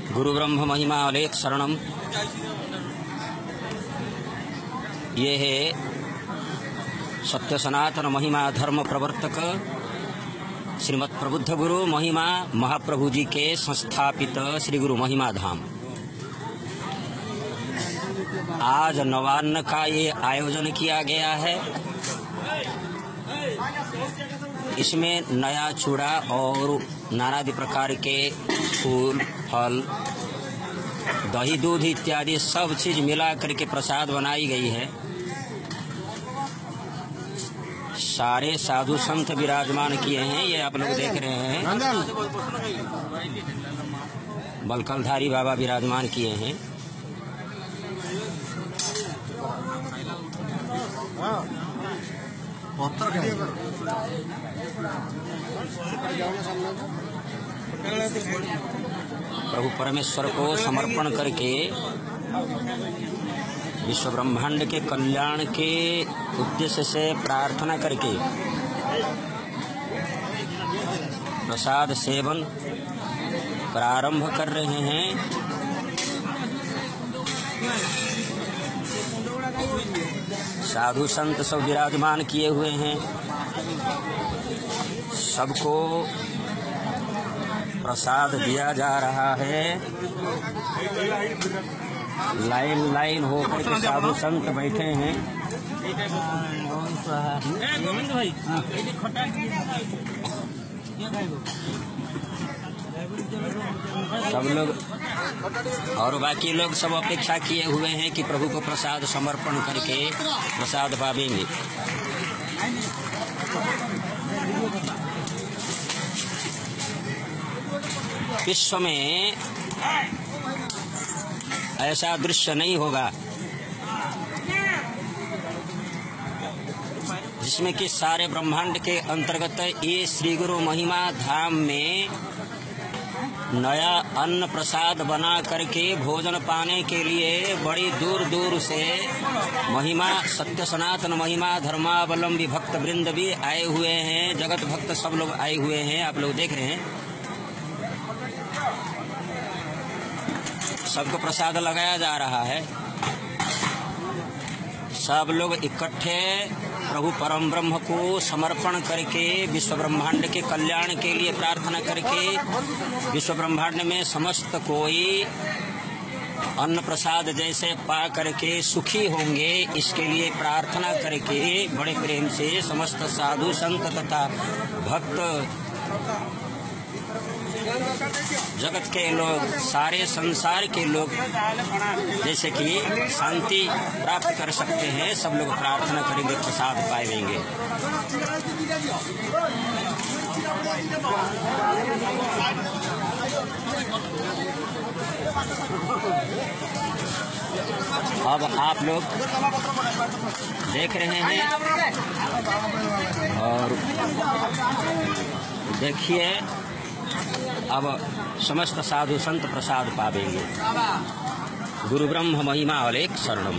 गुरु ब्रह्म महिमा अलेख शरणम। ये है सत्य सनातन महिमा धर्म प्रवर्तक श्रीमद प्रबुद्ध गुरु महिमा महाप्रभु जी के संस्थापित श्री गुरु महिमा धाम। आज नवान्न का ये आयोजन किया गया है। इसमें नया चूड़ा और नाना प्रकार के फूल फल दही दूध इत्यादि सब चीज मिला करके प्रसाद बनाई गई है। सारे साधु संत विराजमान किए हैं। ये आप लोग देख रहे हैं, बलकलधारी बाबा विराजमान किए हैं। प्रभु परमेश्वर को समर्पण करके विश्व ब्रह्मांड के कल्याण के उद्देश्य से प्रार्थना करके प्रसाद सेवन प्रारंभ कर रहे हैं। साधु संत सब विराजमान किए हुए हैं। सबको प्रसाद दिया जा रहा है। लाइन लाइन होकर के साधु संत बैठे हैं। सब लोग और बाकी लोग सब अपेक्षा किए हुए हैं कि प्रभु को प्रसाद समर्पण करके प्रसाद पावेंगे। विश्व में ऐसा दृश्य नहीं होगा जिसमें कि सारे ब्रह्मांड के अंतर्गत ये श्री गुरु महिमा धाम में नया अन्न प्रसाद बना करके भोजन पाने के लिए बड़ी दूर दूर से महिमा सत्य सनातन महिमा धर्मावलंबी भक्त वृंद भी आए हुए हैं। जगत भक्त सब लोग आए हुए हैं। आप लोग देख रहे हैं, सबको प्रसाद लगाया जा रहा है। सब लोग इकट्ठे प्रभु परम ब्रह्म को समर्पण करके विश्व ब्रह्मांड के कल्याण के लिए प्रार्थना करके विश्व ब्रह्मांड में समस्त कोई अन्न प्रसाद जैसे पा करके सुखी होंगे, इसके लिए प्रार्थना करके बड़े प्रेम से समस्त साधु संत तथा भक्त जगत के लोग, सारे संसार के लोग जैसे कि शांति प्राप्त कर सकते हैं, सब लोग प्रार्थना करेंगे, प्रसाद पाएंगे। अब आप लोग देख रहे हैं और देखिए, अब समस्त साधु संत प्रसाद पावेंगे। गुरु ब्रह्म महिमा अलेख शरणम।